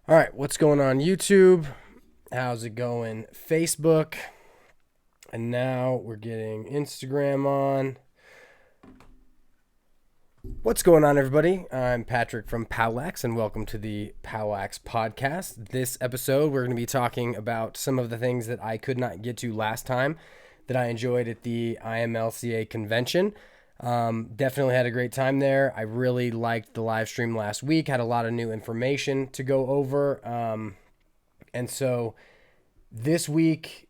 All right, what's going on YouTube? How's it going Facebook? And now we're getting Instagram on. What's going on, everybody? I'm Patrick from POWLAX, and welcome to the POWLAX podcast. This episode, we're going to be talking about some of the things that I could not get to last time that I enjoyed at the IMLCA convention. Definitely had a great time there. I really liked the live stream last week, had a lot of new information to go over. And so this week,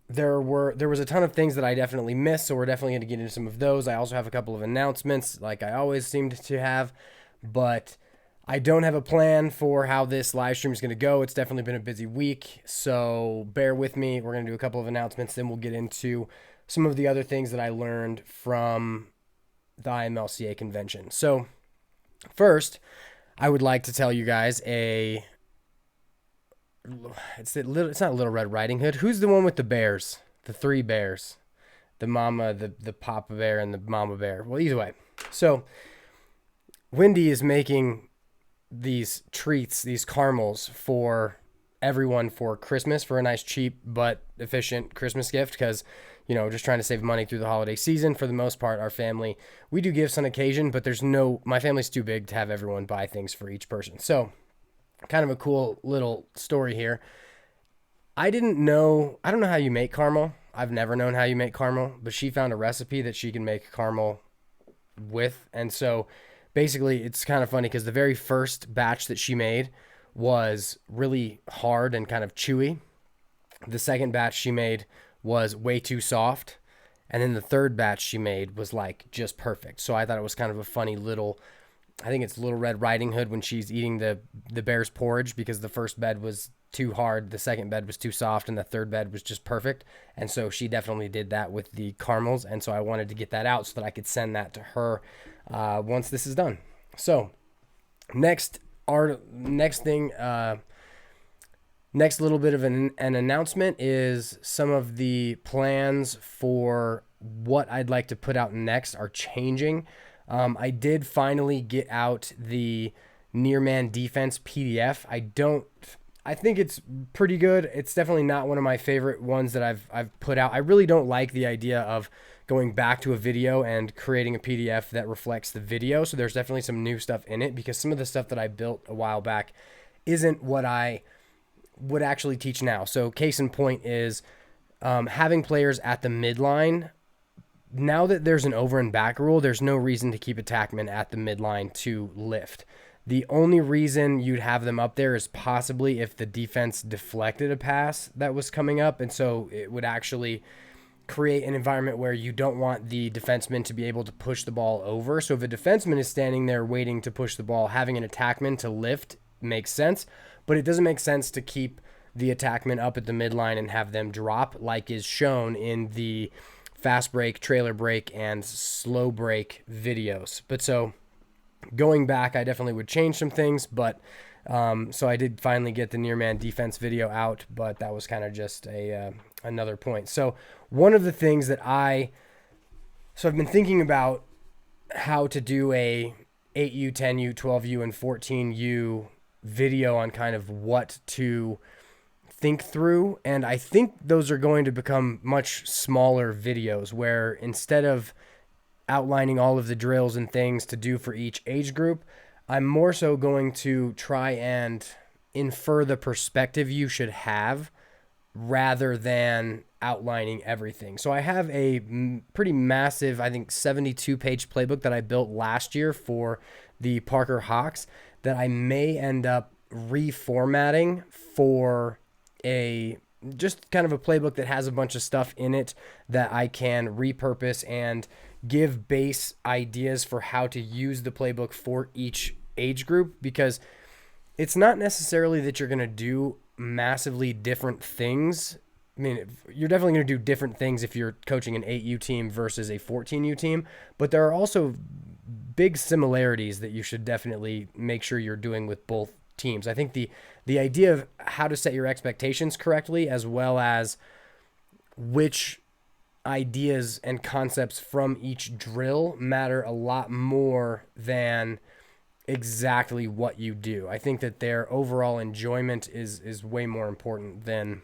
there was a ton of things that I definitely missed, so we're definitely going to get into some of those. I also have a couple of announcements, like I always seemed to have, but I don't have a plan for how this live stream is going to go. It's definitely been a busy week, so bear with me. We're going to do a couple of announcements, then we'll get into some of the other things that I learned from the IMLCA convention. So first, I would like to tell you guys it's not Little Red Riding Hood. Who's the one with the bears? The three bears. The mama, the papa bear, and the mama bear. Well, either way. So Wendy is making these treats, these caramels for everyone for Christmas, for a nice, cheap, but efficient Christmas gift, because, just trying to save money through the holiday season. For the most part, our family, we do gifts on occasion, but my family's too big to have everyone buy things for each person. So kind of a cool little story here. I don't know how you make caramel. I've never known how you make caramel, but she found a recipe that she can make caramel with. And so basically it's kind of funny because the very first batch that she made was really hard and kind of chewy. The second batch she made was way too soft. And then the third batch she made was like just perfect. So I thought it was kind of a funny little, I think it's Little Red Riding Hood when she's eating the bear's porridge, because the first bed was too hard, the second bed was too soft, and the third bed was just perfect. And so she definitely did that with the caramels. And so I wanted to get that out so that I could send that to her once this is done. So next little bit of an announcement is some of the plans for what I'd like to put out next are changing. I did finally get out the near man defense PDF. I think it's pretty good. It's definitely not one of my favorite ones that I've put out. I really don't like the idea of going back to a video and creating a PDF that reflects the video. So there's definitely some new stuff in it, because some of the stuff that I built a while back isn't what I would actually teach now. So case in point is having players at the midline. Now that there's an over and back rule, there's no reason to keep attackmen at the midline to lift. The only reason you'd have them up there is possibly if the defense deflected a pass that was coming up. And so it would actually create an environment where you don't want the defenseman to be able to push the ball over. So if a defenseman is standing there waiting to push the ball, having an attackman to lift makes sense. But it doesn't make sense to keep the attackmen up at the midline and have them drop, like is shown in the fast break, trailer break, and slow break videos. But so going back, I definitely would change some things, but so I did finally get the near man defense video out, but that was kind of just another point. So one of the things that I've been thinking about how to do a 8U, 10U, 12U, and 14U video on kind of what to think through. And I think those are going to become much smaller videos, where instead of outlining all of the drills and things to do for each age group, I'm more so going to try and infer the perspective you should have rather than outlining everything. So I have a pretty massive, I think 72-page playbook that I built last year for the Parker Hawks that I may end up reformatting for just kind of a playbook that has a bunch of stuff in it that I can repurpose and give base ideas for how to use the playbook for each age group, because it's not necessarily that you're going to do massively different things. I mean, you're definitely going to do different things if you're coaching an 8U team versus a 14U team, but there are also big similarities that you should definitely make sure you're doing with both teams. I think the idea of how to set your expectations correctly, as well as which ideas and concepts from each drill, matter a lot more than exactly what you do. I think that their overall enjoyment is way more important than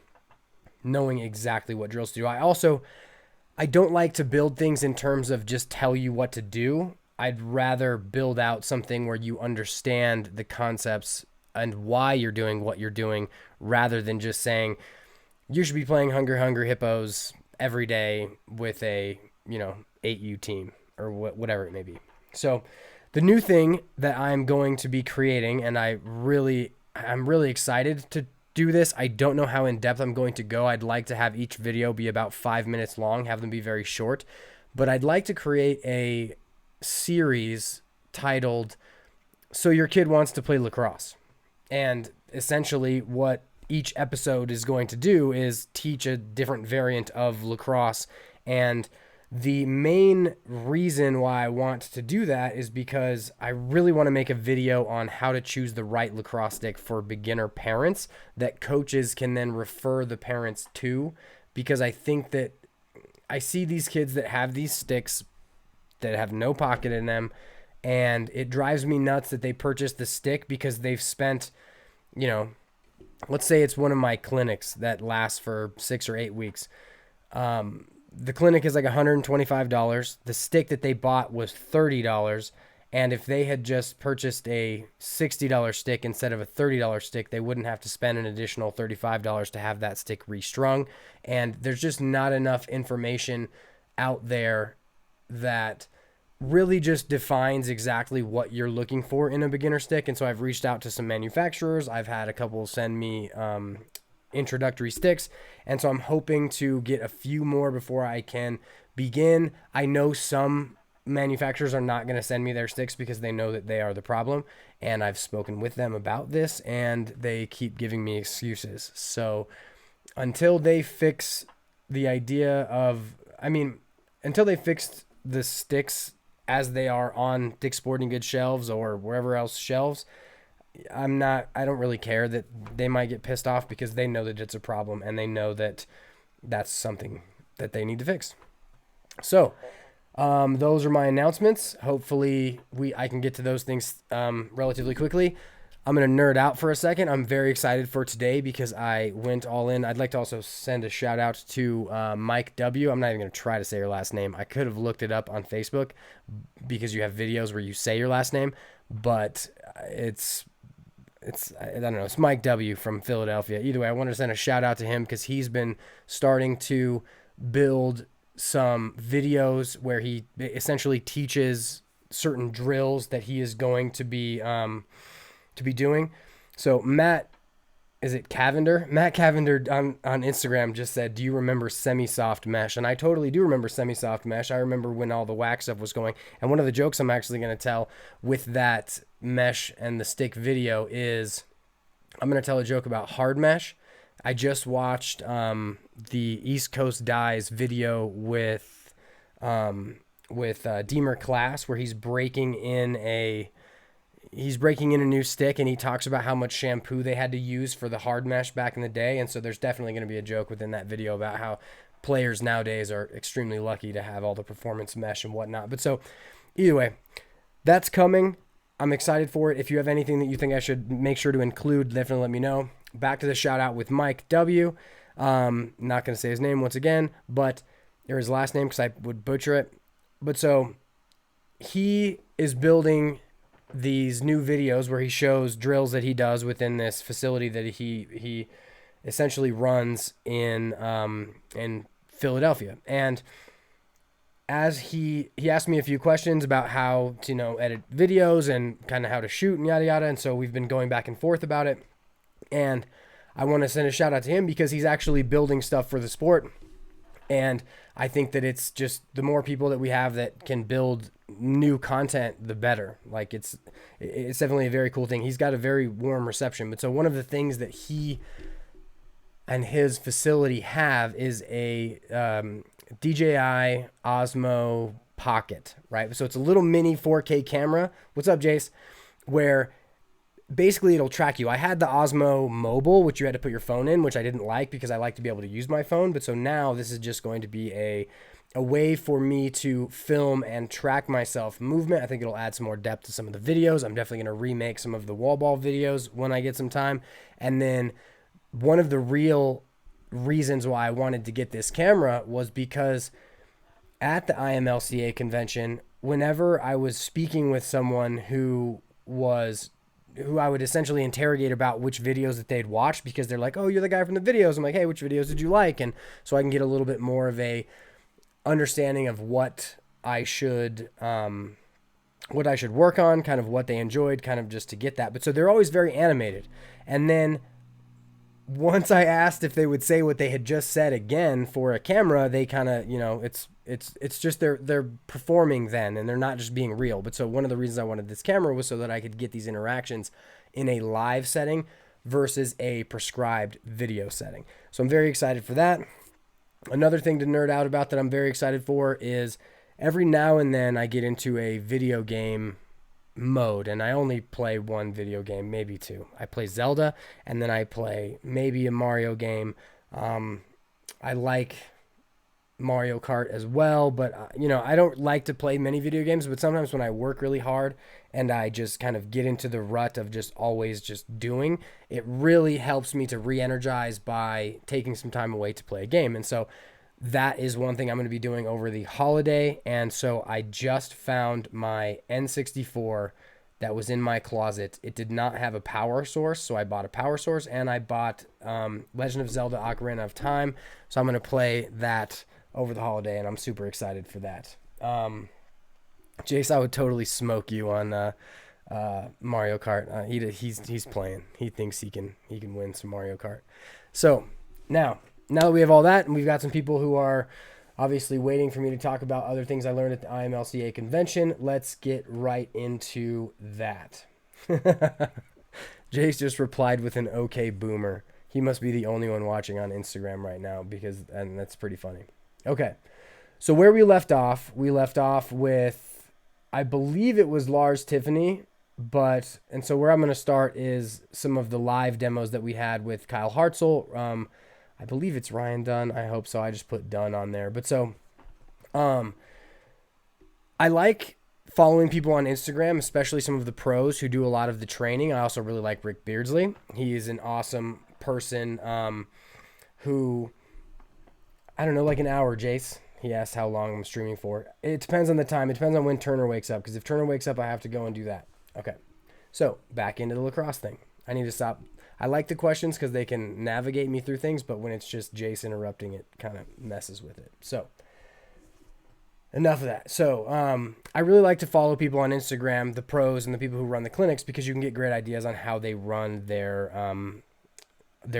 knowing exactly what drills to do. I don't like to build things in terms of just tell you what to do. I'd rather build out something where you understand the concepts and why you're doing what you're doing, rather than just saying you should be playing Hungry Hippos every day with a, 8U team or whatever it may be. So the new thing that I'm going to be creating, and I'm really excited to do this. I don't know how in depth I'm going to go. I'd like to have each video be about 5 minutes long, have them be very short, but I'd like to create a series titled "So Your Kid Wants to Play Lacrosse." And essentially what each episode is going to do is teach a different variant of lacrosse. And the main reason why I want to do that is because I really want to make a video on how to choose the right lacrosse stick for beginner parents that coaches can then refer the parents to, because I think that I see these kids that have these sticks that have no pocket in them, and it drives me nuts that they purchase the stick because they've spent, let's say it's one of my clinics that lasts for 6 or 8 weeks. The clinic is like $125. The stick that they bought was $30. And if they had just purchased a $60 stick instead of a $30 stick, they wouldn't have to spend an additional $35 to have that stick restrung. And there's just not enough information out there that really just defines exactly what you're looking for in a beginner stick. And so I've reached out to some manufacturers. I've had a couple send me introductory sticks, and so I'm hoping to get a few more before I can begin. I know some manufacturers are not going to send me their sticks because they know that they are the problem, and I've spoken with them about this, and they keep giving me excuses. So until they fix the idea of, until they fix the sticks as they are on Dick's Sporting Goods shelves or wherever else shelves, I don't really care that they might get pissed off, because they know that it's a problem and they know that that's something that they need to fix. So those are my announcements. Hopefully I can get to those things relatively quickly. I'm going to nerd out for a second. I'm very excited for today because I went all in. I'd like to also send a shout out to Mike W. I'm not even going to try to say your last name. I could have looked it up on Facebook because you have videos where you say your last name, but I don't know. It's Mike W. from Philadelphia. Either way, I want to send a shout out to him because he's been starting to build some videos where he essentially teaches certain drills that he is going to be doing. So Matt Cavender on Instagram just said, "Do you remember semi-soft mesh?" And I totally do remember semi-soft mesh. I remember when all the wax stuff was going. And one of the jokes I'm actually going to tell with that mesh and the stick video is I'm going to tell a joke about hard mesh. I just watched the East Coast Dyes video with Deemer Class, where he's breaking in a new stick, and he talks about how much shampoo they had to use for the hard mesh back in the day. And so there's definitely going to be a joke within that video about how players nowadays are extremely lucky to have all the performance mesh and whatnot. But so either way, that's coming. I'm excited for it. If you have anything that you think I should make sure to include, definitely let me know. Back to the shout out with Mike W. Not going to say his name once again, or his last name because I would butcher it. But so he is building these new videos where he shows drills that he does within this facility that he essentially runs in Philadelphia. And as he asked me a few questions about how to edit videos and kind of how to shoot and yada yada, and so we've been going back and forth about it. And I want to send a shout out to him because he's actually building stuff for the sport. And I think that it's just the more people that we have that can build new content, the better. Like it's definitely a very cool thing. He's got a very warm reception. But so one of the things that he and his facility have is a DJI Osmo Pocket, right? So it's a little mini 4K camera. What's up, Jace? Where basically it'll track you. I had the Osmo Mobile, which you had to put your phone in, which I didn't like because I like to be able to use my phone. But so now this is just going to be a a way for me to film and track myself movement. I think it'll add some more depth to some of the videos. I'm definitely going to remake some of the wall ball videos when I get some time. And then one of the real reasons why I wanted to get this camera was because at the IMLCA convention, whenever I was speaking with someone who I would essentially interrogate about which videos that they'd watched, because they're like, "Oh, you're the guy from the videos." I'm like, "Hey, which videos did you like?" And so I can get a little bit more of a understanding of what I should work on, kind of what they enjoyed, kind of just to get that. But so they're always very animated. And then once I asked if they would say what they had just said again for a camera, they kind of, it's just they're performing then, and they're not just being real. But so one of the reasons I wanted this camera was so that I could get these interactions in a live setting versus a prescribed video setting. So I'm very excited for that. Another thing to nerd out about that I'm very excited for is every now and then I get into a video game mode, and I only play one video game, maybe two. I play Zelda, and then I play maybe a Mario game. I like Mario Kart as well, but I don't like to play many video games, but sometimes when I work really hard and I just kind of get into the rut of just always just doing, it really helps me to re-energize by taking some time away to play a game. And so that is one thing I'm going to be doing over the holiday. And so I just found my N64 that was in my closet. It did not have a power source, so I bought a power source, and I bought Legend of Zelda Ocarina of Time. So I'm going to play that over the holiday, and I'm super excited for that. Jace, I would totally smoke you on Mario Kart. He's playing. He thinks he can win some Mario Kart. So now that we have all that, and we've got some people who are obviously waiting for me to talk about other things I learned at the IMLCA convention, let's get right into that. Jace just replied with an okay boomer. He must be the only one watching on Instagram right now, and that's pretty funny. Okay, so where we left off with, I believe it was Lars Tiffany, and so where I'm going to start is some of the live demos that we had with Kyle Hartzell. I believe it's Ryan Dunn. I hope so. I just put Dunn on there. But so, I like following people on Instagram, especially some of the pros who do a lot of the training. I also really like Rick Beardsley. He is an awesome person who, I don't know, like an hour, Jace. He asked how long I'm streaming for. It depends on the time. It depends on when Turner wakes up, because if Turner wakes up, I have to go and do that. Okay. So back into the lacrosse thing. I need to stop. I like the questions because they can navigate me through things, but when it's just Jace interrupting, it kind of messes with it. So enough of that. So I really like to follow people on Instagram, the pros and the people who run the clinics, because you can get great ideas on how they run their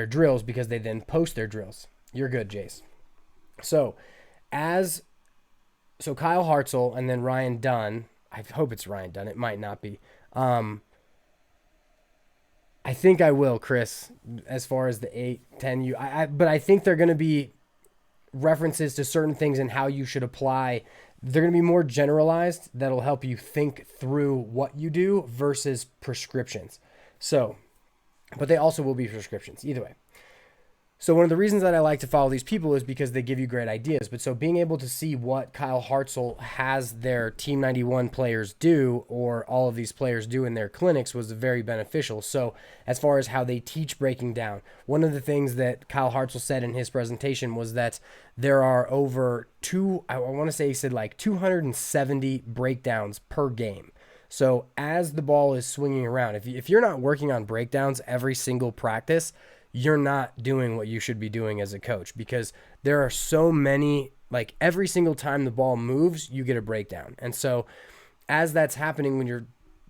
drills, because they then post their drills. You're good, Jace. So Kyle Hartzell and then Ryan Dunn. I hope it's Ryan Dunn. It might not be. I think I will, Chris, as far as the 8, 10 but I think they're going to be references to certain things and how you should apply. They're going to be more generalized. That'll help you think through what you do versus prescriptions. So, but they also will be prescriptions either way. So one of the reasons that I like to follow these people is because they give you great ideas. But so being able to see what Kyle Hartzell has their Team 91 players do, or all of these players do in their clinics, was very beneficial. So as far as how they teach breaking down, one of the things that Kyle Hartzell said in his presentation was that there are over I want to say he said like 270 breakdowns per game. So as the ball is swinging around, if you're not working on breakdowns every single practice, you're not doing what you should be doing as a coach, because there are so many, like every single time the ball moves, you get a breakdown. And so as that's happening, when you're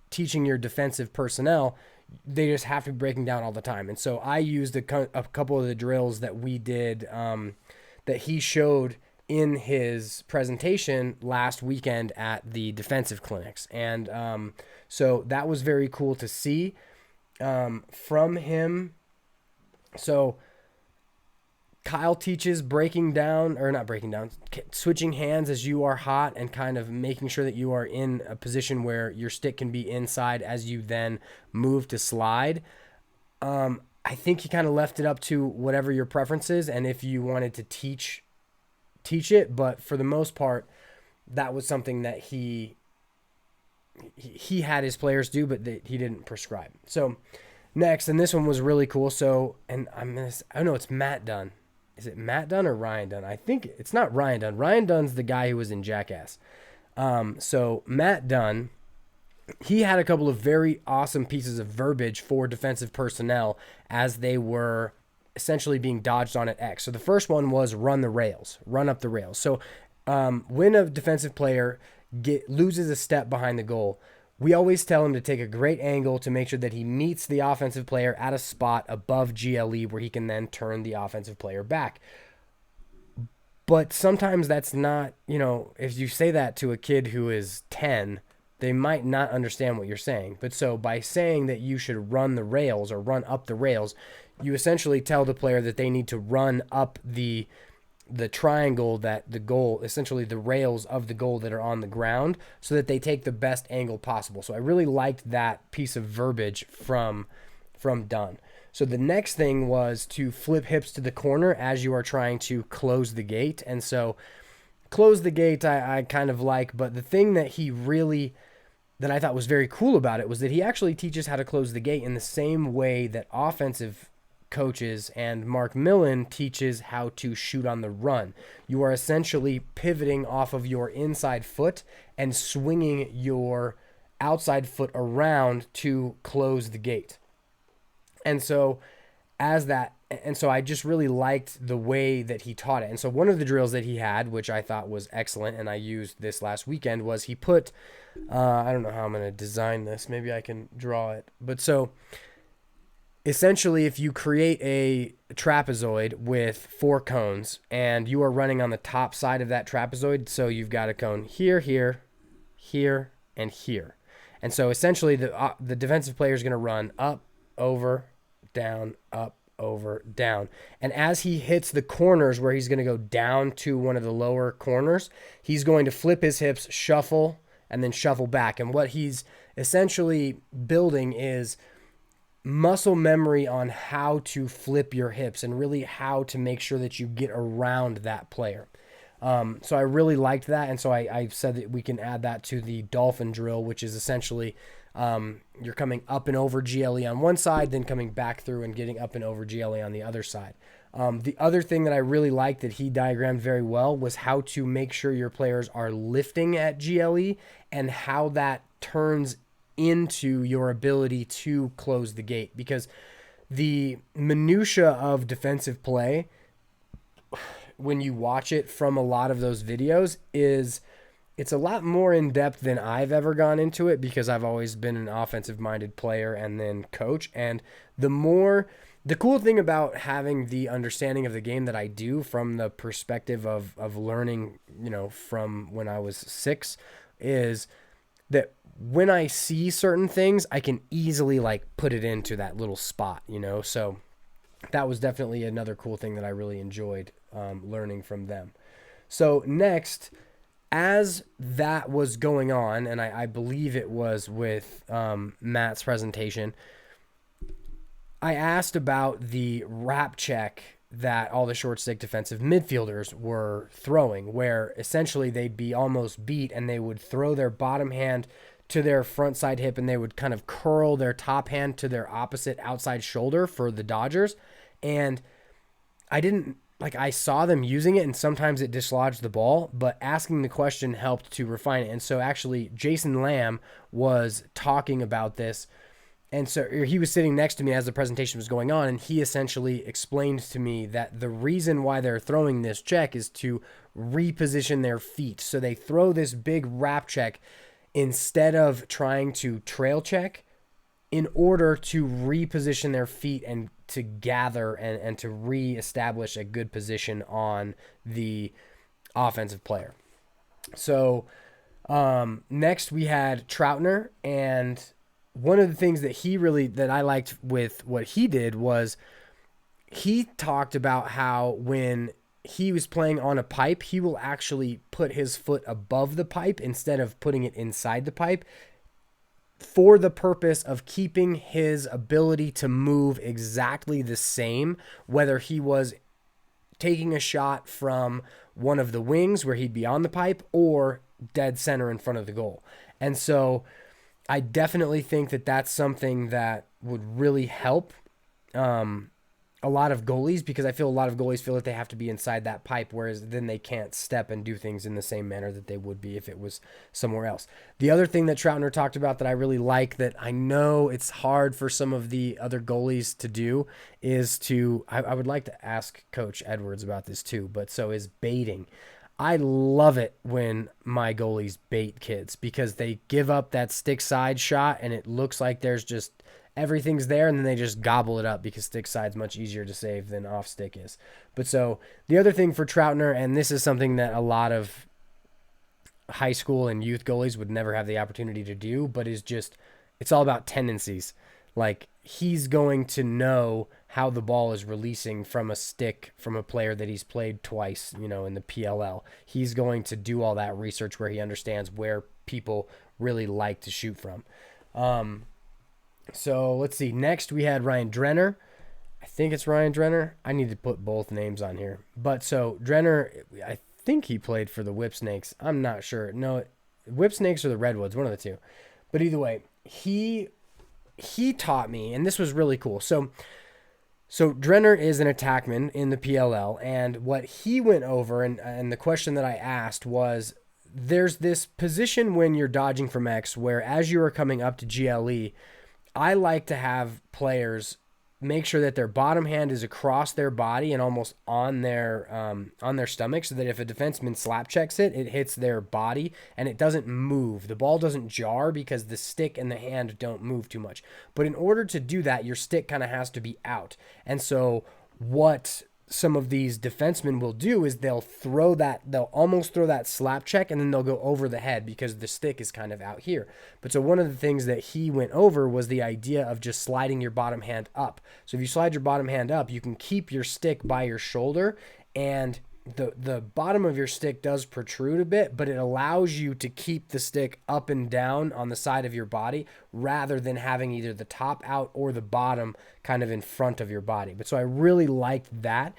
teaching your defensive personnel, they just have to be breaking down all the time. And so I used a couple of the drills that we did, that he showed in his presentation last weekend at the defensive clinics. And so that was very cool to see from him. So Kyle teaches switching hands as you are hot, and kind of making sure that you are in a position where your stick can be inside as you then move to slide. I think he kind of left it up to whatever your preference is. And if you wanted to teach teach it, but for the most part, that was something that he had his players do, but that he didn't prescribe. So next, and this one was really cool. So, and I know it's Matt Dunn. Is it Matt Dunn or Ryan Dunn? I think it's not Ryan Dunn. Ryan Dunn's the guy who was in Jackass. So Matt Dunn, he had a couple of very awesome pieces of verbiage for defensive personnel as they were essentially being dodged on at X. So the first one was run up the rails. So when a defensive player loses a step behind the goal, we always tell him to take a great angle to make sure that he meets the offensive player at a spot above GLE where he can then turn the offensive player back. But sometimes that's not, if you say that to a kid who is 10, they might not understand what you're saying. But so by saying that you should run the rails or run up the rails, you essentially tell the player that they need to run up the triangle, that the goal, essentially the rails of the goal that are on the ground, so that they take the best angle possible. So I really liked that piece of verbiage from Dunn. So the next thing was to flip hips to the corner as you are trying to close the gate. And so close the gate I kind of like, but the thing that that I thought was very cool about it was that he actually teaches how to close the gate in the same way that offensive coaches and Mark Millen teaches how to shoot on the run. You are essentially pivoting off of your inside foot and swinging your outside foot around to close the gate. And so I just really liked the way that he taught it. And so one of the drills that he had, which I thought was excellent, and I used this last weekend, was he put, I don't know how I'm going to design this. Maybe I can draw it. But so essentially, if you create a trapezoid with 4 cones and you are running on the top side of that trapezoid, so you've got a cone here, here, here, and here. And so essentially the defensive player is going to run up, over, down, up, over, down. And as he hits the corners where he's going to go down to one of the lower corners, he's going to flip his hips, shuffle, and then shuffle back. And what he's essentially building is muscle memory on how to flip your hips and really how to make sure that you get around that player. So I really liked that. And so I said that we can add that to the dolphin drill, which is essentially you're coming up and over GLE on one side, then coming back through and getting up and over GLE on the other side. The other thing that I really liked that he diagrammed very well was how to make sure your players are lifting at GLE and how that turns into your ability to close the gate. Because the minutia of defensive play, when you watch it from a lot of those videos, it's a lot more in depth than I've ever gone into it, because I've always been an offensive minded player and then coach. And the cool thing about having the understanding of the game that I do from the perspective of learning, from when I was 6, is that when I see certain things, I can easily put it into that little spot, so that was definitely another cool thing that I really enjoyed learning from them. So next, as that was going on, and I believe it was with Matt's presentation, I asked about the wrap check that all the short stick defensive midfielders were throwing, where essentially they'd be almost beat and they would throw their bottom hand to their front side hip and they would kind of curl their top hand to their opposite outside shoulder for the Dodgers. And I saw them using it and sometimes it dislodged the ball, but asking the question helped to refine it. And so actually Jason Lamb was talking about this. And so he was sitting next to me as the presentation was going on, and he essentially explained to me that the reason why they're throwing this check is to reposition their feet. So they throw this big wrap check instead of trying to trail check, in order to reposition their feet and to gather and to reestablish a good position on the offensive player. So next we had Troutner, and one of the things that I liked with what he did was he talked about how when he was playing on a pipe, he will actually put his foot above the pipe instead of putting it inside the pipe, for the purpose of keeping his ability to move exactly the same, whether he was taking a shot from one of the wings where he'd be on the pipe or dead center in front of the goal. And so I definitely think that that's something that would really help a lot of goalies, because I feel a lot of goalies feel that they have to be inside that pipe, whereas then they can't step and do things in the same manner that they would be if it was somewhere else. The other thing that Troutner talked about that I really like, that I know it's hard for some of the other goalies to do, is I would like to ask Coach Edwards about this too, but so is baiting. I love it when my goalies bait kids, because they give up that stick side shot and it looks like there's just everything's there, and then they just gobble it up because stick side's much easier to save than off stick is. But so the other thing for Troutner, and this is something that a lot of high school and youth goalies would never have the opportunity to do, but is just, it's all about tendencies. Like, he's going to know how the ball is releasing from a stick from a player that he's played twice, in the PLL. He's going to do all that research where he understands where people really like to shoot from. So let's see. Next, we had Ryan Drenner. I think it's Ryan Drenner. I need to put both names on here. But so Drenner, I think he played for the Whip Snakes. I'm not sure. No, Whip Snakes or the Redwoods, one of the two. But either way, he taught me, and this was really cool. So Drenner is an attackman in the PLL, and what he went over, and the question that I asked was, there's this position when you're dodging from X where as you are coming up to GLE, I like to have players make sure that their bottom hand is across their body and almost on their stomach, so that if a defenseman slap checks it, it hits their body and it doesn't move. The ball doesn't jar because the stick and the hand don't move too much. But in order to do that, your stick kind of has to be out. And so what some of these defensemen will do is they'll almost throw that slap check, and then they'll go over the head because the stick is kind of out here. But so one of the things that he went over was the idea of just sliding your bottom hand up. So if you slide your bottom hand up, you can keep your stick by your shoulder, and the bottom of your stick does protrude a bit, but it allows you to keep the stick up and down on the side of your body rather than having either the top out or the bottom kind of in front of your body. But so I really liked that.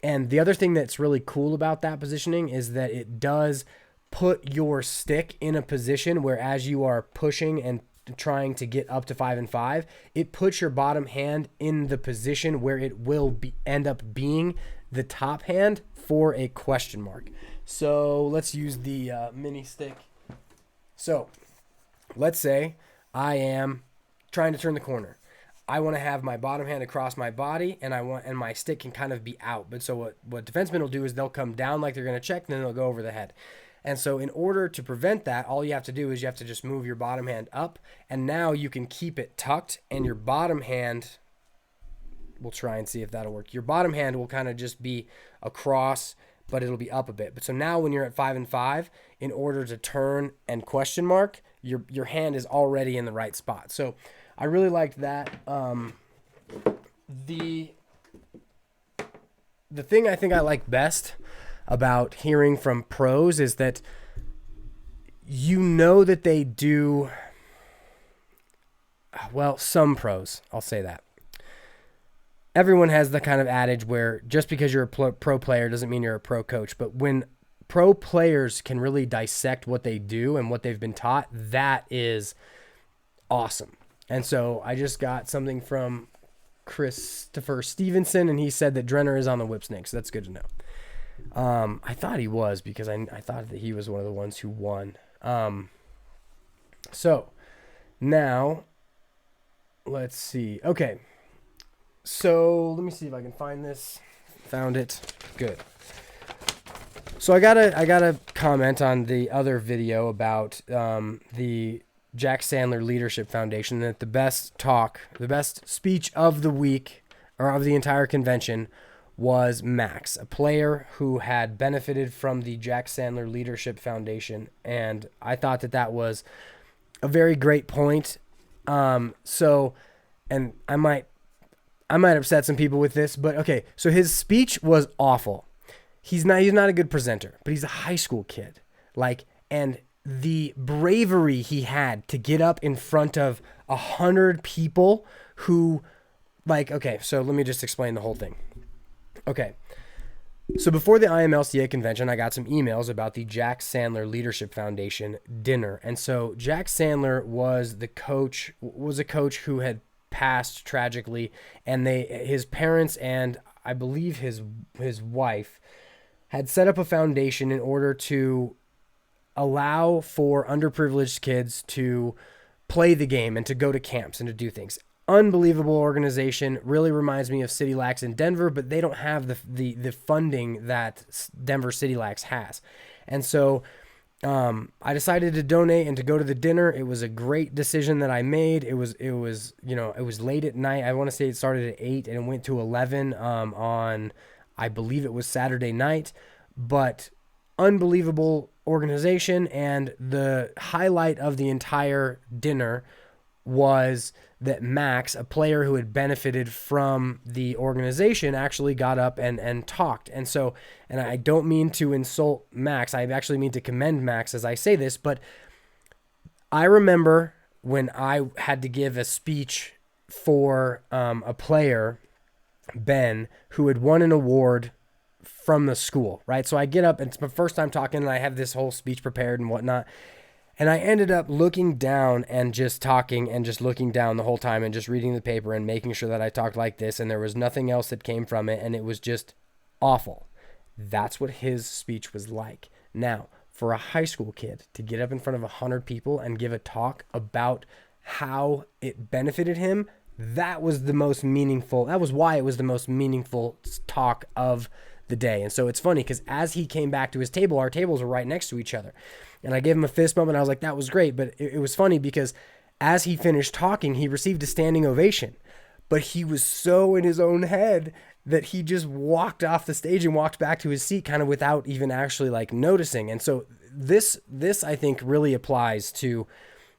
And the other thing that's really cool about that positioning is that it does put your stick in a position where as you are pushing and trying to get up to 5-5, it puts your bottom hand in the position where it will end up being the top hand for a question mark. So let's use the mini stick. So let's say I am trying to turn the corner. I want to have my bottom hand across my body, and my stick can kind of be out. But so what defensemen will do is they'll come down like they're going to check, and then they'll go over the head. And so in order to prevent that, all you have to do is you have to just move your bottom hand up, and now you can keep it tucked, and your bottom hand, we'll try and see if that'll work. Your bottom hand will kind of just be across, but it'll be up a bit. But so now when you're at 5-5, in order to turn and question mark, your hand is already in the right spot. So I really liked that. The thing I think I like best about hearing from pros is that that they do, well, some pros, I'll say that. Everyone has the kind of adage where just because you're a pro player doesn't mean you're a pro coach. But when pro players can really dissect what they do and what they've been taught, that is awesome. And so I just got something from Christopher Stevenson, and he said that Drenner is on the Whip Snakes. So that's good to know. I thought he was, because I thought that he was one of the ones who won. So now let's see. Okay. So let me see if I can find this. Found it. Good. So I gotta comment on the other video about the Jack Sandler Leadership Foundation, that the best speech of the week, or of the entire convention, was Max, a player who had benefited from the Jack Sandler Leadership Foundation. And I thought that was a very great point. And I might upset some people with this, but okay. So his speech was awful. He's not a good presenter, but he's a high school kid. And the bravery he had to get up in front of 100 people who, okay, so let me just explain the whole thing. Okay. So before the IMLCA convention, I got some emails about the Jack Sandler Leadership Foundation dinner. And so Jack Sandler was a coach who had passed tragically, and his parents and I believe his wife had set up a foundation in order to allow for underprivileged kids to play the game and to go to camps and to do things. Unbelievable organization. Really reminds me of City Lax in Denver, but they don't have the funding that Denver City Lax has. And so I decided to donate and to go to the dinner. It was a great decision that I made. It was late at night. I want to say it started at 8 and it went to 11 on, I believe it was Saturday night, but unbelievable organization. And the highlight of the entire dinner was that Max, a player who had benefited from the organization, actually got up and talked. And so, and I don't mean to insult Max, I actually mean to commend Max as I say this, but I remember when I had to give a speech for a player, Ben, who had won an award from the school, right? So I get up and it's my first time talking and I have this whole speech prepared and whatnot. And I ended up looking down and just talking and just looking down the whole time and just reading the paper and making sure that I talked like this. And there was nothing else that came from it. And it was just awful. That's what his speech was like. Now, for a high school kid to get up in front of 100 people and give a talk about how it benefited him, that was the most meaningful. That was why it was the most meaningful talk of the day. And so it's funny because as he came back to his table, our tables were right next to each other. And I gave him a fist bump and I was like, that was great. But it was funny because as he finished talking, he received a standing ovation. But he was so in his own head that he just walked off the stage and walked back to his seat kind of without even actually like noticing. And so this I think really applies to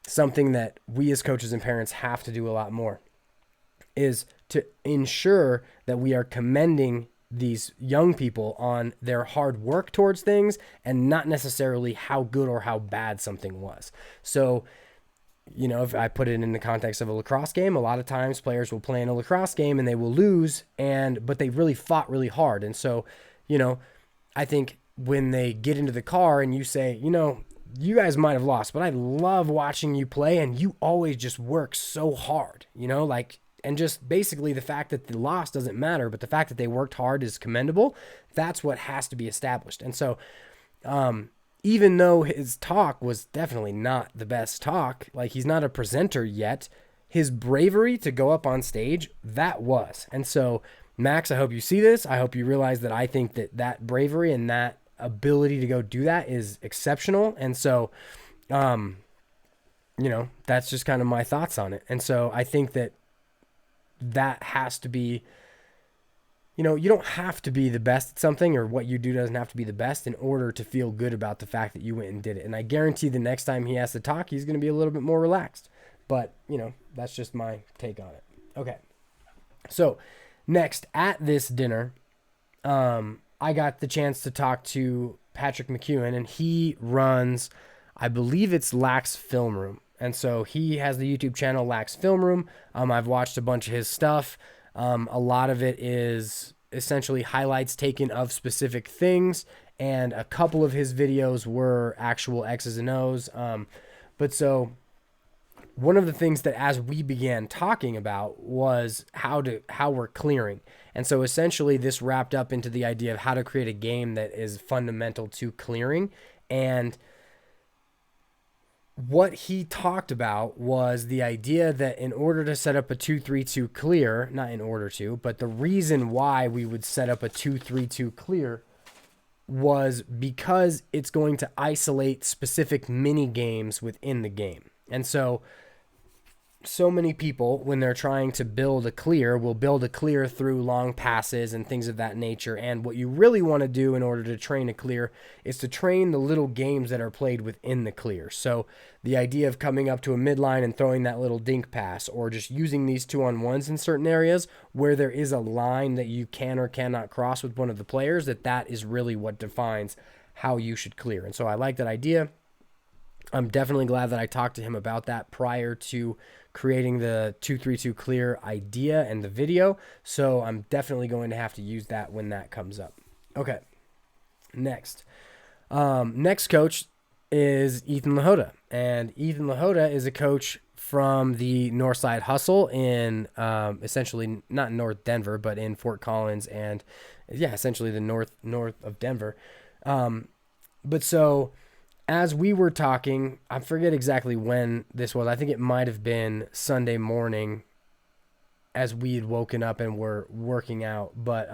something that we as coaches and parents have to do a lot more, is to ensure that we are commending these young people on their hard work towards things and not necessarily how good or how bad something was. So, you know, if I put it in the context of a lacrosse game, a lot of times players will play in a lacrosse game and they will lose, but they really fought really hard. And so, you know, I think when they get into the car and you say, you know, you guys might have lost, but I love watching you play and you always just work so hard, you know, like, and just basically the fact that the loss doesn't matter, but the fact that they worked hard is commendable. That's what has to be established. And so even though his talk was definitely not the best talk, like he's not a presenter yet, his bravery to go up on stage, that was. And so, Max, I hope you see this. I hope you realize that I think that bravery and that ability to go do that is exceptional. And so, you know, that's just kind of my thoughts on it. And so I think that has to be, you know, you don't have to be the best at something, or what you do doesn't have to be the best in order to feel good about the fact that you went and did it. And I guarantee the next time he has to talk, he's going to be a little bit more relaxed. But, you know, that's just my take on it. Okay. So next at this dinner, I got the chance to talk to Patrick McEwen, and he runs, I believe it's Lax Film Room. And so he has the YouTube channel Lax Film Room. I've watched a bunch of his stuff. A lot of it is essentially highlights taken of specific things, and a couple of his videos were actual X's and O's. But so one of the things that as we began talking about was how we're clearing. And so essentially this wrapped up into the idea of how to create a game that is fundamental to clearing. And what he talked about was the idea that in order to set up a 2-3-2 clear, not in order to, but the reason why we would set up a 2-3-2 clear was because it's going to isolate specific mini games within the game. And so many people, when they're trying to build a clear, will build a clear through long passes and things of that nature. And what you really want to do in order to train a clear is to train the little games that are played within the clear. So the idea of coming up to a midline and throwing that little dink pass, or just using these 2-on-1s in certain areas where there is a line that you can or cannot cross with one of the players, that is really what defines how you should clear. And so I like that idea. I'm definitely glad that I talked to him about that prior to creating the 2-3-2 clear idea and the video. So I'm definitely going to have to use that when that comes up. Okay. Next. Next coach is Ethan Lahota. And Ethan Lahota is a coach from the Northside Hustle in essentially not North Denver, but in Fort Collins and essentially the north of Denver. But so as we were talking, I forget exactly when this was. I think it might have been Sunday morning as we had woken up and were working out. But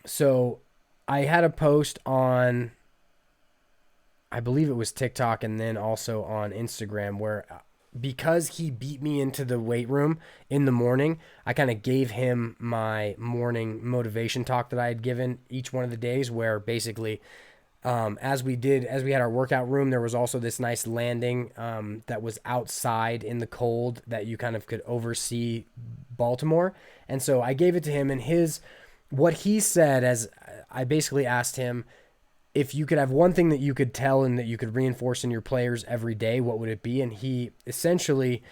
so I had a post on, I believe it was TikTok and then also on Instagram where because he beat me into the weight room in the morning, I kind of gave him my morning motivation talk that I had given each one of the days where basically as we had our workout room, there was also this nice landing that was outside in the cold that you kind of could oversee Baltimore. And so I gave it to him and what he said as I basically asked him, if you could have one thing that you could tell and that you could reinforce in your players every day, what would it be? And he essentially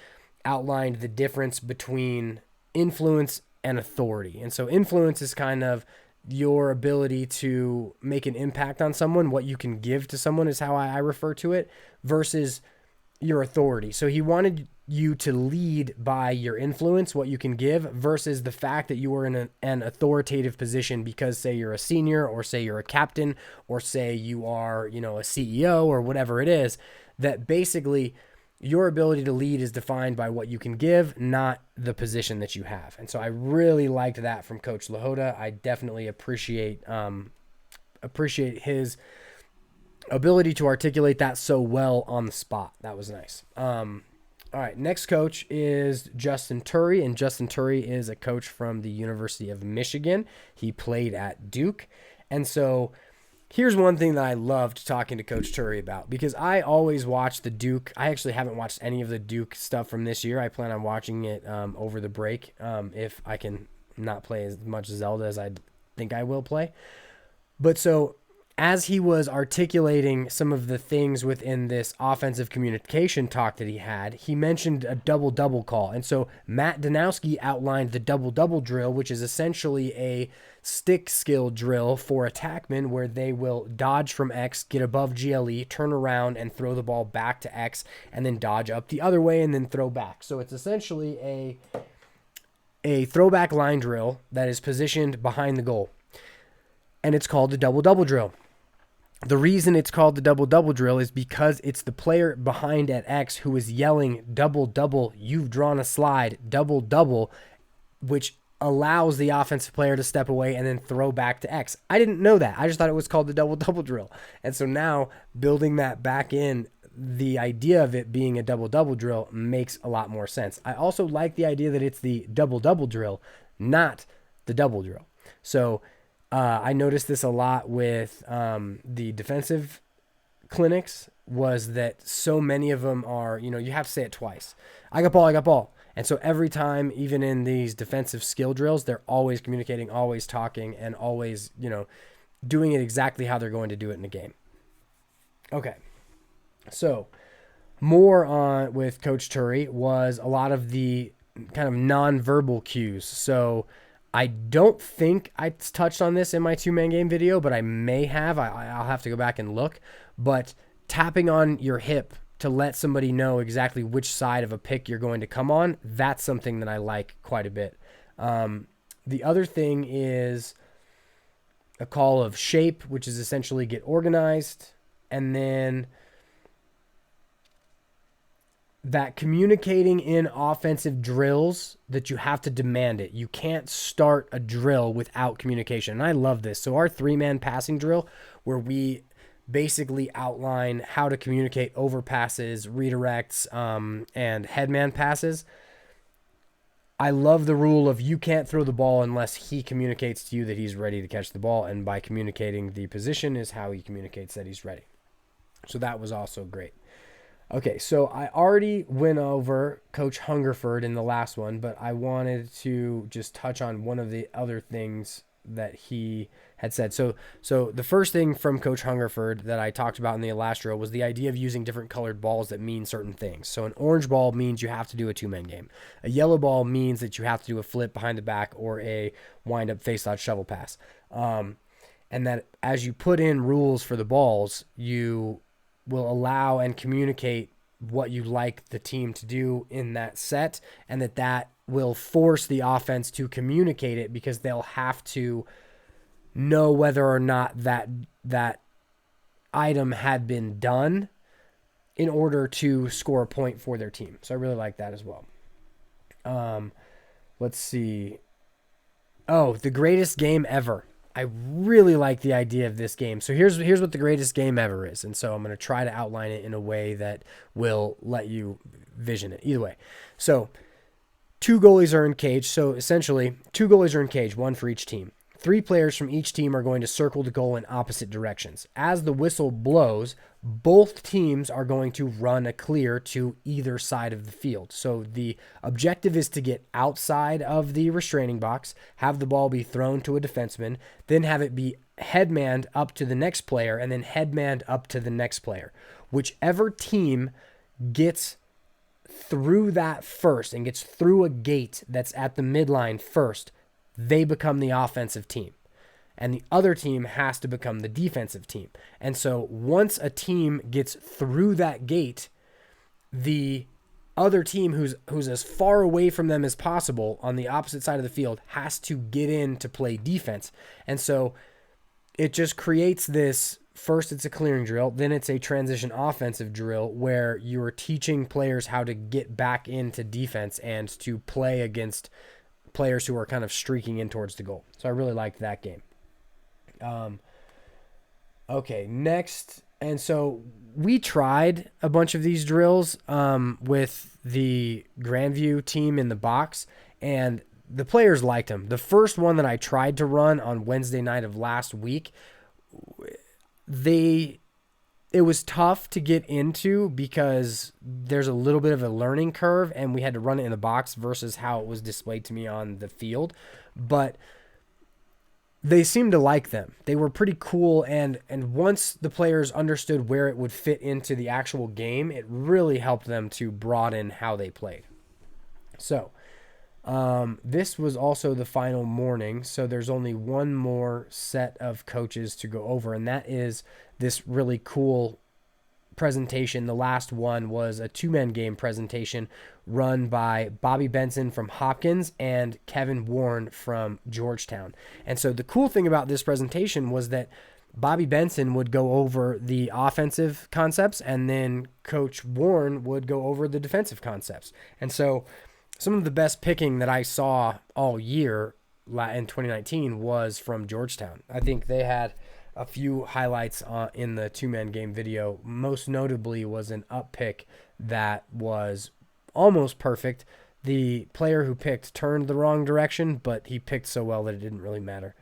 outlined the difference between influence and authority. And so influence is kind of your ability to make an impact on someone, what you can give to someone is how I refer to it, versus your authority. So he wanted you to lead by your influence, what you can give, versus the fact that you were in an authoritative position because say you're a senior or say you're a captain or say you are, a CEO or whatever it is, that basically your ability to lead is defined by what you can give, not the position that you have. And so I really liked that from Coach Lahota. I definitely appreciate his ability to articulate that so well on the spot. That was nice. All right, next coach is Justin Turry, and Justin Turry is a coach from the University of Michigan. He played at Duke. And so here's one thing that I loved talking to Coach Turry about, because I always watch the Duke. I actually haven't watched any of the Duke stuff from this year. I plan on watching it over the break if I can not play as much Zelda as I think I will play. But so as he was articulating some of the things within this offensive communication talk that he mentioned a double-double call. And so Matt Danowski outlined the double-double drill, which is essentially a stick skill drill for attackmen where they will dodge from X, get above GLE, turn around and throw the ball back to X, and then dodge up the other way and then throw back. So it's essentially a throwback line drill that is positioned behind the goal. And it's called the double-double drill. The reason it's called the double-double drill is because it's the player behind at X who is yelling double-double, you've drawn a slide, double-double, which allows the offensive player to step away and then throw back to X. I didn't know that. I just thought it was called the double-double drill. And so now building that back in, the idea of it being a double-double drill makes a lot more sense. I also like the idea that it's the double-double drill, not the double drill. So I noticed this a lot with the defensive clinics, was that so many of them are, you have to say it twice. I got ball, I got ball. And so every time, even in these defensive skill drills, they're always communicating, always talking, and always, doing it exactly how they're going to do it in a game. Okay. So more on with Coach Turry was a lot of the kind of nonverbal cues. So I don't think I touched on this in my two-man game video, but I may have. I'll have to go back and look. But tapping on your hip to let somebody know exactly which side of a pick you're going to come on, that's something that I like quite a bit. The other thing is a call of shape, which is essentially get organized, and then that communicating in offensive drills that you have to demand it. You can't start a drill without communication. And I love this. So our 3-man passing drill, where we basically outline how to communicate over passes, redirects, and headman passes. I love the rule of you can't throw the ball unless he communicates to you that he's ready to catch the ball. And by communicating the position is how he communicates that he's ready. So that was also great. Okay, so I already went over Coach Hungerford in the last one, but I wanted to just touch on one of the other things that he had said. So the first thing from Coach Hungerford that I talked about in the last drill was the idea of using different colored balls that mean certain things. So an orange ball means you have to do a two-man game. A yellow ball means that you have to do a flip behind the back or a wind-up face-out shovel pass. And that as you put in rules for the balls, you will allow and communicate what you like the team to do in that set, and that will force the offense to communicate it, because they'll have to know whether or not that item had been done in order to score a point for their team. So I really like that as well. Let's see. Oh, the greatest game ever. I really like the idea of this game. So here's what the greatest game ever is. And so I'm going to try to outline it in a way that will let you vision it. Either way. So 2 goalies are in cage. So essentially 2 goalies are in cage, 1 for each team. 3 players from each team are going to circle the goal in opposite directions. As the whistle blows, both teams are going to run a clear to either side of the field. So the objective is to get outside of the restraining box, have the ball be thrown to a defenseman, then have it be headmanned up to the next player, and then headmanned up to the next player. Whichever team gets through that first and gets through a gate that's at the midline first, they become the offensive team. And the other team has to become the defensive team. And so once a team gets through that gate, the other team who's as far away from them as possible on the opposite side of the field has to get in to play defense. And so it just creates this, first it's a clearing drill, then it's a transition offensive drill where you're teaching players how to get back into defense and to play against players who are kind of streaking in towards the goal. So I really liked that game. Okay, next. And so we tried a bunch of these drills with the Grandview team in the box, and the players liked them. The first one that I tried to run on Wednesday night of last week, it was tough to get into because there's a little bit of a learning curve, and we had to run it in the box versus how it was displayed to me on the field. But they seemed to like them. They were pretty cool, and once the players understood where it would fit into the actual game, it really helped them to broaden how they played. So this was also the final morning, so there's only one more set of coaches to go over, and that is this really cool presentation. The last one was a 2-man game presentation run by Bobby Benson from Hopkins and Kevin Warren from Georgetown. And so the cool thing about this presentation was that Bobby Benson would go over the offensive concepts, and then Coach Warren would go over the defensive concepts. And so some of the best picking that I saw all year in 2019 was from Georgetown. I think they had a few highlights in the 2-man game video. Most notably was an up pick that was almost perfect. The player who picked turned the wrong direction, but he picked so well that it didn't really matter.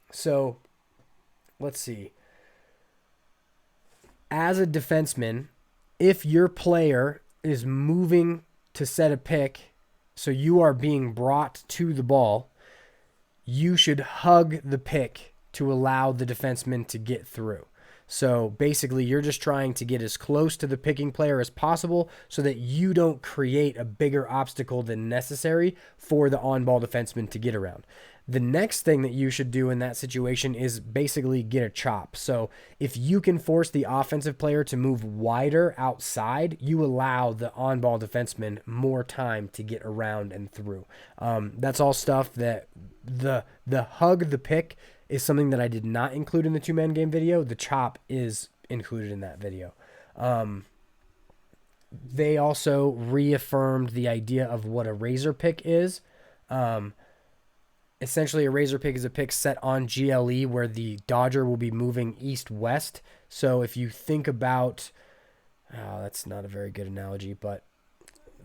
So let's see. As a defenseman, if your player is moving to set a pick, so you are being brought to the ball, you should hug the pick to allow the defenseman to get through. So basically, you're just trying to get as close to the picking player as possible so that you don't create a bigger obstacle than necessary for the on-ball defenseman to get around. The next thing that you should do in that situation is basically get a chop. So if you can force the offensive player to move wider outside, you allow the on-ball defenseman more time to get around and through. That's all stuff that the hug the pick is something that I did not include in the 2-man game video. The chop is included in that video. They also reaffirmed the idea of what a razor pick is. Essentially, a razor pick is a pick set on GLE where the dodger will be moving east-west. So if you think about, that's not a very good analogy, but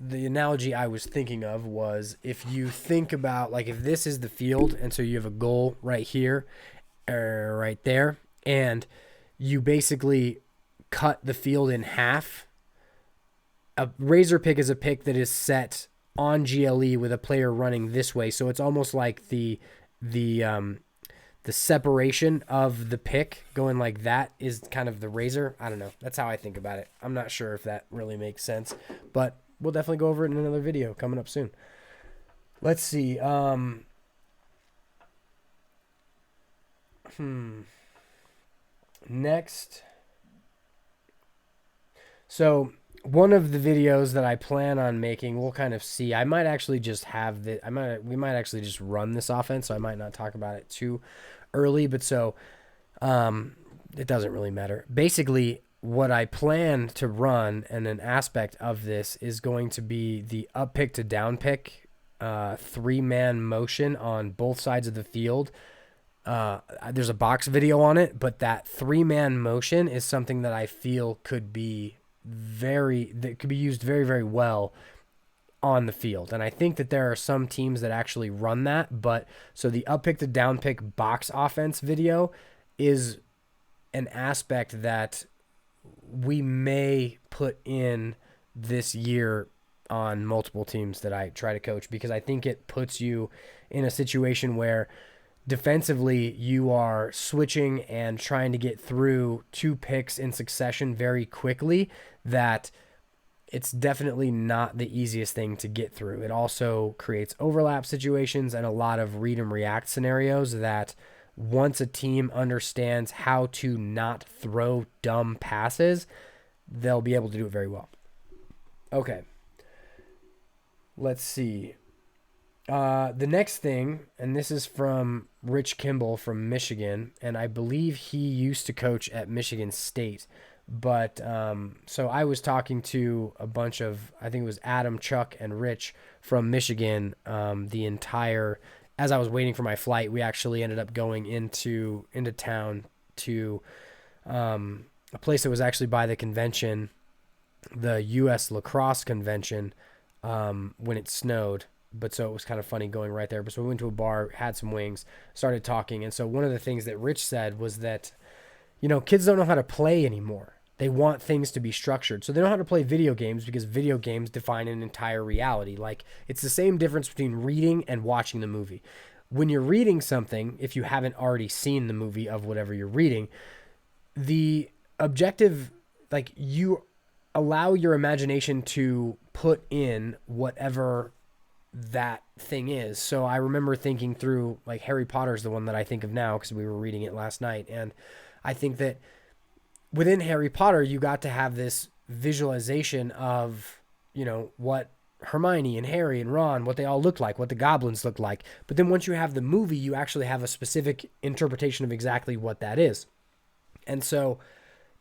the analogy I was thinking of was if you think about, like, if this is the field, and so you have a goal right here, right there, and you basically cut the field in half. A razor pick is a pick that is set on GLE with a player running this way. So it's almost like the the separation of the pick going like that is kind of the razor. I don't know. That's how I think about it. I'm not sure if that really makes sense, but we'll definitely go over it in another video coming up soon. Let's see. Next. So one of the videos that I plan on making, we'll kind of see. I might actually just have we might actually just run this offense, so I might not talk about it too early, but so it doesn't really matter. Basically, what I plan to run and an aspect of this is going to be the up pick to down pick, 3-man motion on both sides of the field. There's a box video on it, but that 3-man motion is something that I feel could be used very, very well on the field. And I think that there are some teams that actually run that, but so the up pick to down pick box offense video is an aspect that we may put in this year on multiple teams that I try to coach, because I think it puts you in a situation where defensively you are switching and trying to get through 2 picks in succession very quickly, that it's definitely not the easiest thing to get through. It also creates overlap situations and a lot of read and react scenarios that once a team understands how to not throw dumb passes, they'll be able to do it very well. Okay. Let's see. The next thing, and this is from Rich Kimball from Michigan, and I believe he used to coach at Michigan State. But so I was talking to a bunch of, I think it was Adam, Chuck, and Rich from Michigan as I was waiting for my flight. We actually ended up going into town to a place that was actually by the convention, the U.S. Lacrosse Convention, when it snowed. But so it was kind of funny going right there. But so we went to a bar, had some wings, started talking. And so one of the things that Rich said was that, kids don't know how to play anymore. They want things to be structured. So they know how to play video games because video games define an entire reality. Like, it's the same difference between reading and watching the movie. When you're reading something, if you haven't already seen the movie of whatever you're reading, the objective, like, you allow your imagination to put in whatever that thing is. So I remember thinking through, like, Harry Potter is the one that I think of now because we were reading it last night. And I think that within Harry Potter, you got to have this visualization of, what Hermione and Harry and Ron, what they all looked like, what the goblins looked like. But then once you have the movie, you actually have a specific interpretation of exactly what that is. And so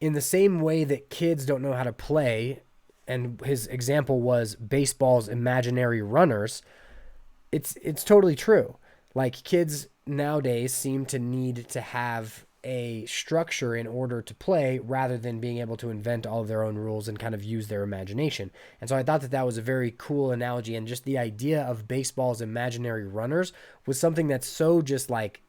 in the same way that kids don't know how to play, and his example was baseball's imaginary runners, it's totally true. Like, kids nowadays seem to need to have a structure in order to play rather than being able to invent all of their own rules and kind of use their imagination. And so I thought that was a very cool analogy, and just the idea of baseball's imaginary runners was something that's so just like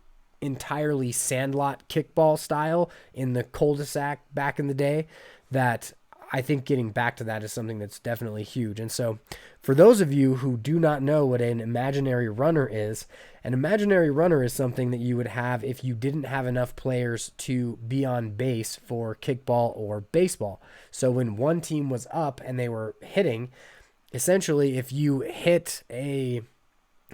entirely sandlot kickball style in the cul-de-sac back in the day that I think getting back to that is something that's definitely huge. And so for those of you who do not know what an imaginary runner is, an imaginary runner is something that you would have if you didn't have enough players to be on base for kickball or baseball. So when one team was up and they were hitting, essentially if you hit a,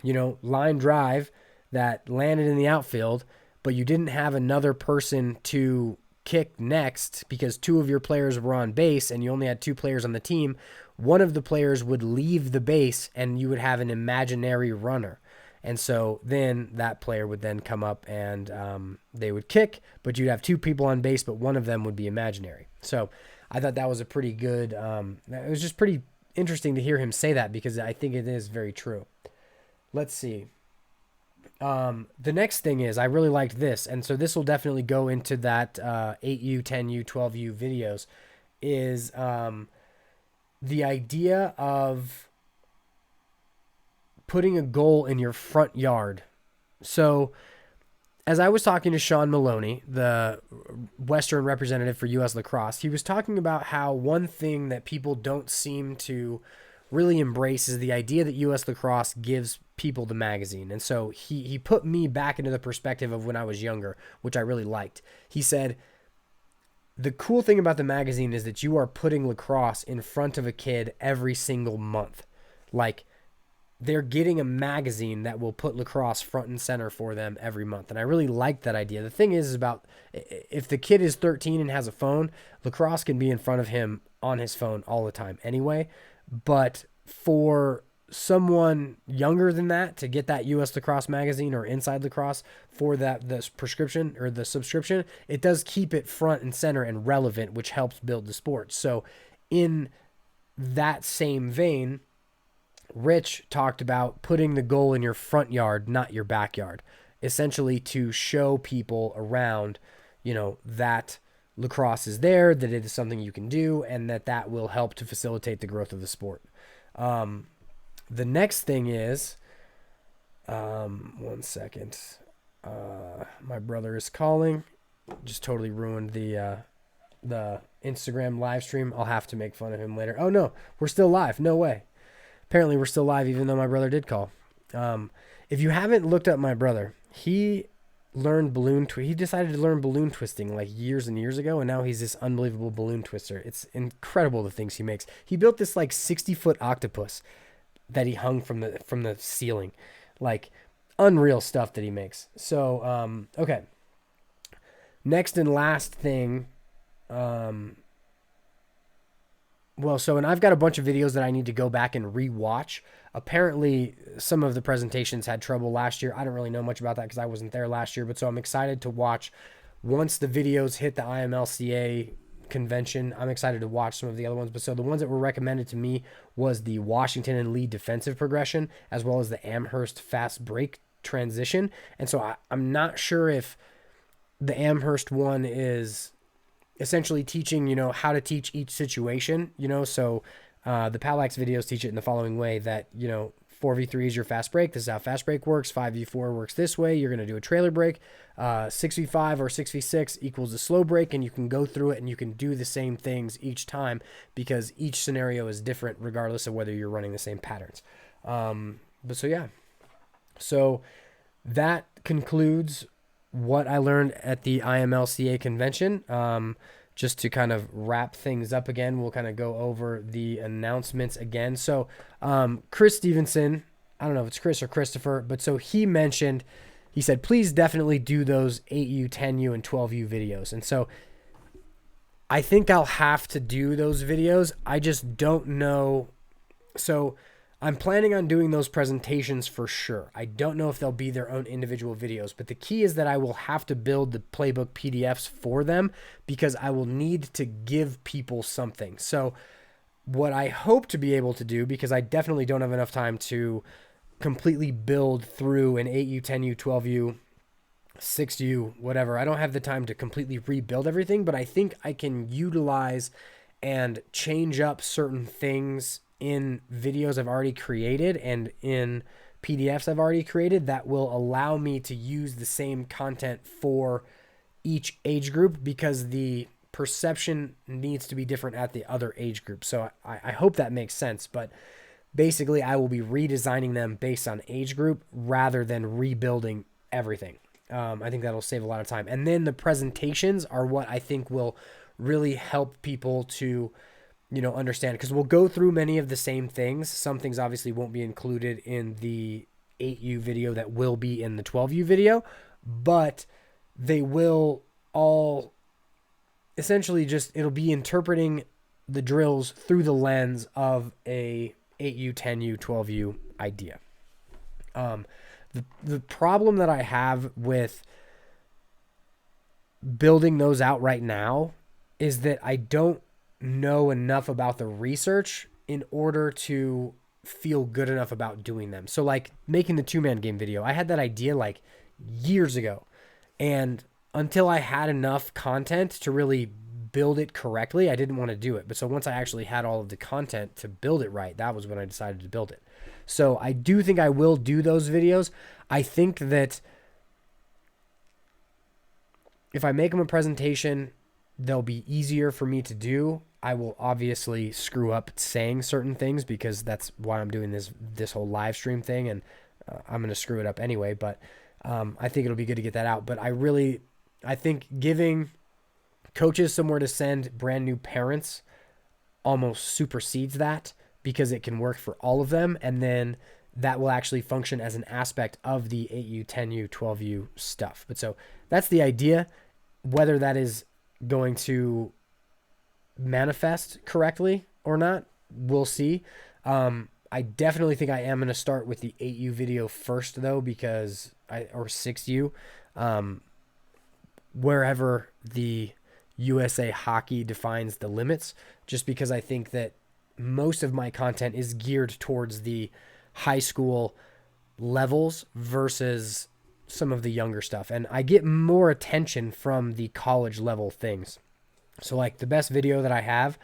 line drive that landed in the outfield, but you didn't have another person to kick next because 2 of your players were on base and you only had 2 players on the team, one of the players would leave the base and you would have an imaginary runner. And so then that player would then come up and they would kick, but you'd have 2 people on base, but one of them would be imaginary. So I thought that was a pretty good, it was just pretty interesting to hear him say that because I think it is very true. Let's see. The next thing is, I really liked this, and so this will definitely go into that 8U, 10U, 12U videos, is the idea of putting a goal in your front yard. So as I was talking to Sean Maloney, the Western representative for U.S. Lacrosse, he was talking about how one thing that people don't seem to really embrace is the idea that U.S. Lacrosse gives people the magazine. And so he put me back into the perspective of when I was younger, which I really liked. He said, the cool thing about the magazine is that you are putting lacrosse in front of a kid every single month. Like, they're getting a magazine that will put lacrosse front and center for them every month. And I really like that idea. The thing is about, if the kid is 13 and has a phone, lacrosse can be in front of him on his phone all the time anyway. But for someone younger than that to get that US Lacrosse magazine or Inside Lacrosse for that, the prescription or the subscription, it does keep it front and center and relevant, which helps build the sport. So in that same vein, Rich talked about putting the goal in your front yard, not your backyard, essentially to show people around, that lacrosse is there, that it is something you can do, and that will help to facilitate the growth of the sport. The next thing is, one second. My brother is calling. Just totally ruined the Instagram live stream. I'll have to make fun of him later. Oh no, we're still live. No way. Apparently we're still live, even though my brother did call. If you haven't looked up my brother, he decided to learn balloon twisting like years and years ago, and now he's this unbelievable balloon twister. It's incredible the things he makes. He built this like 60-foot octopus that he hung from the ceiling. Like, unreal stuff that he makes. So, okay. Next and last thing, and I've got a bunch of videos that I need to go back and rewatch. Apparently, some of the presentations had trouble last year. I don't really know much about that because I wasn't there last year, but so I'm excited to watch once the videos hit the IMLCA convention. I'm excited to watch some of the other ones. But so the ones that were recommended to me was the Washington and Lee defensive progression, as well as the Amherst fast break transition. And so I'm not sure if the Amherst one is essentially teaching, how to teach each situation, so the POWLAX videos teach it in the following way that, 4v3 is your fast break. This is how fast break works. 5v4 works this way. You're going to do a trailer break. 6v5 or 6v6 equals a slow break, and you can go through it and you can do the same things each time because each scenario is different regardless of whether you're running the same patterns. So that concludes what I learned at the IMLCA convention. Just to kind of wrap things up again, we'll kind of go over the announcements again. So Chris Stevenson, I don't know if it's Chris or Christopher, but so he said, please definitely do those 8U, 10U, and 12U videos. And so I think I'll have to do those videos. I just don't know. So I'm planning on doing those presentations for sure. I don't know if they'll be their own individual videos, but the key is that I will have to build the playbook PDFs for them because I will need to give people something. So what I hope to be able to do, because I definitely don't have enough time to completely build through an 8U, 10U, 12U, 6U, whatever. I don't have the time to completely rebuild everything, but I think I can utilize and change up certain things in videos I've already created and in PDFs I've already created that will allow me to use the same content for each age group because the perception needs to be different at the other age group. So I hope that makes sense, but basically I will be redesigning them based on age group rather than rebuilding everything. I think that'll save a lot of time. And then the presentations are what I think will really help people to understand, because we'll go through many of the same things. Some things obviously won't be included in the 8U video that will be in the 12U video, but they will all essentially it'll be interpreting the drills through the lens of a 8U, 10U, 12U idea. The problem that I have with building those out right now is that I don't know enough about the research in order to feel good enough about doing them. So like making the 2-man game video, I had that idea like years ago, and until I had enough content to really build it correctly, I didn't want to do it. But so once I actually had all of the content to build it right, that was when I decided to build it. So I do think I will do those videos. I think that if I make them a presentation, they'll be easier for me to do. I will obviously screw up saying certain things because that's why I'm doing this whole live stream thing. And I'm going to screw it up anyway, but I think it'll be good to get that out. But I think giving coaches somewhere to send brand new parents almost supersedes that, because it can work for all of them. And then that will actually function as an aspect of the 8U, 10U, 12U stuff. But so that's the idea. Whether that is going to manifest correctly or not, we'll see. I definitely think I am going to start with the 8U video first, though, or 6U, wherever the USA Hockey defines the limits, just because I think that most of my content is geared towards the high school levels versus some of the younger stuff. And I get more attention from the college level things. So like the best video that I have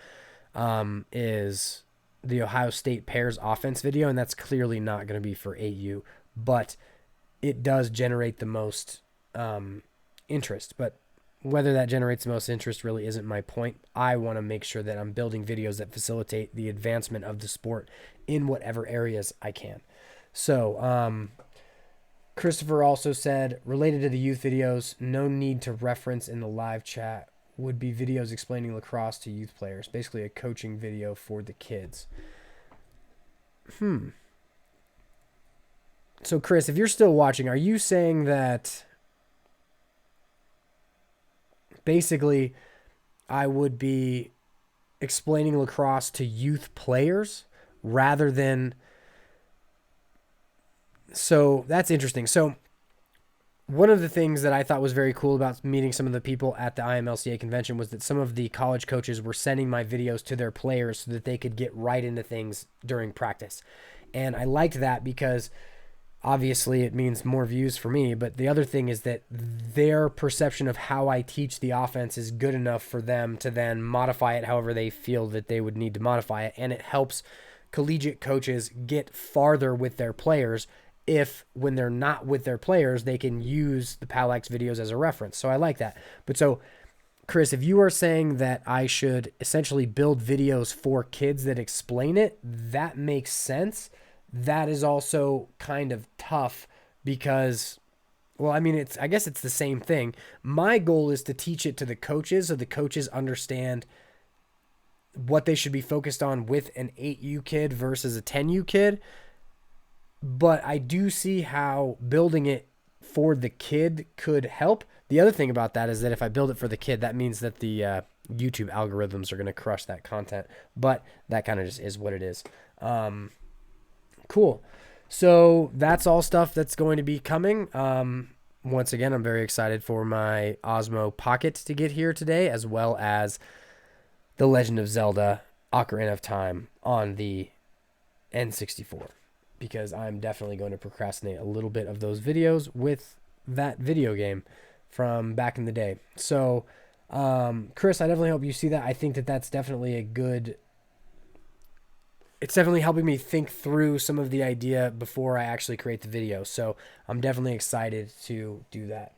is the Ohio State pairs offense video, and that's clearly not going to be for 8U, but it does generate the most interest. But whether that generates the most interest really isn't my point. I want to make sure that I'm building videos that facilitate the advancement of the sport in whatever areas I can. So Christopher also said, related to the youth videos, no need to reference in the live chat would be videos explaining lacrosse to youth players, basically a coaching video for the kids. So Chris, if you're still watching, are you saying that basically I would be explaining lacrosse to youth players rather than... So that's interesting. So one of the things that I thought was very cool about meeting some of the people at the IMLCA convention was that some of the college coaches were sending my videos to their players so that they could get right into things during practice. And I liked that because obviously it means more views for me, but the other thing is that their perception of how I teach the offense is good enough for them to then modify it however they feel that they would need to modify it. And it helps collegiate coaches get farther with their players if, when they're not with their players, they can use the POWLAX videos as a reference. So I like that. But so, Chris, if you are saying that I should essentially build videos for kids that explain it, that makes sense. That is also kind of tough because, well, I mean, I guess it's the same thing. My goal is to teach it to the coaches so the coaches understand what they should be focused on with an 8U kid versus a 10U kid. But I do see how building it for the kid could help. The other thing about that is that if I build it for the kid, that means that the YouTube algorithms are going to crush that content. But that kind of just is what it is. Cool. So that's all stuff that's going to be coming. Once again, I'm very excited for my Osmo Pocket to get here today, as well as The Legend of Zelda Ocarina of Time on the N64. Because I'm definitely going to procrastinate a little bit of those videos with that video game from back in the day. So, Chris, I definitely hope you see that. I think that that's definitely a good... It's definitely helping me think through some of the idea before I actually create the video. So I'm definitely excited to do that.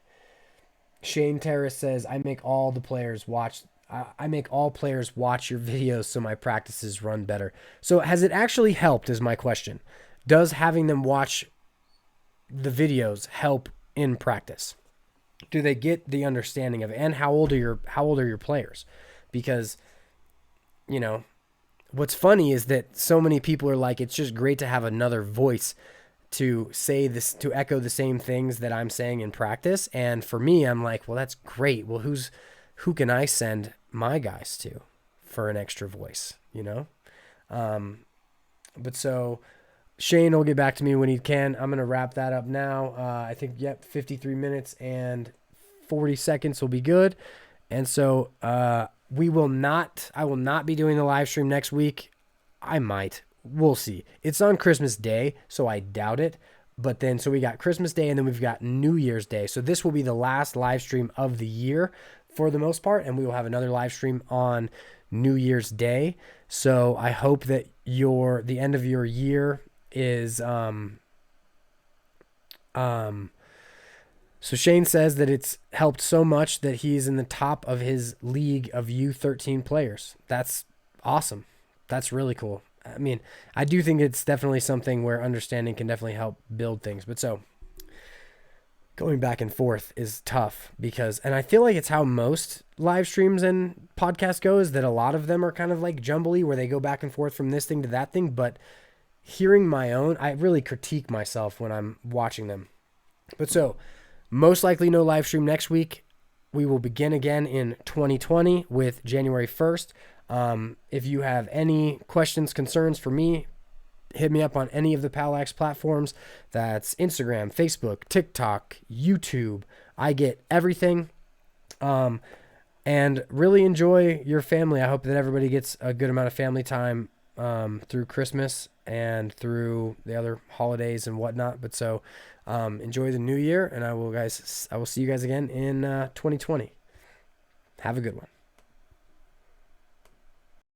Shane Terrace says, I make all players watch your videos so my practices run better. So has it actually helped is my question. Does having them watch the videos help in practice? Do they get the understanding of it? And how old are your players? Because, you know, what's funny is that so many people are like, it's just great to have another voice to say this, to echo the same things that I'm saying in practice. And for me, I'm like, well, that's great. Well, who can I send my guys to for an extra voice, you know? But so Shane will get back to me when he can. I'm going to wrap that up now. I think, 53 minutes and 40 seconds will be good. And so, I will not be doing the live stream next week. I might. We'll see. It's on Christmas Day, so I doubt it. But then, so we got Christmas Day and then we've got New Year's Day. So this will be the last live stream of the year for the most part. And we will have another live stream on New Year's Day. So I hope that the end of your year is, so Shane says that it's helped so much that he's in the top of his league of U13 players. That's awesome. That's really cool. I mean, I do think it's definitely something where understanding can definitely help build things. But so going back and forth is tough because, and I feel like it's how most live streams and podcasts go, is that a lot of them are kind of like jumbly where they go back and forth from this thing to that thing. But hearing my own, I really critique myself when I'm watching them. But so most likely no live stream next week. We will begin again in 2020 with January 1st. If you have any questions, concerns for me, hit me up on any of the POWLAX platforms. That's Instagram, Facebook, TikTok, YouTube. I get everything. And really enjoy your family. I hope that everybody gets a good amount of family time through Christmas and through the other holidays and whatnot. But so enjoy the new year, and I will see you guys again in 2020. Have a good one.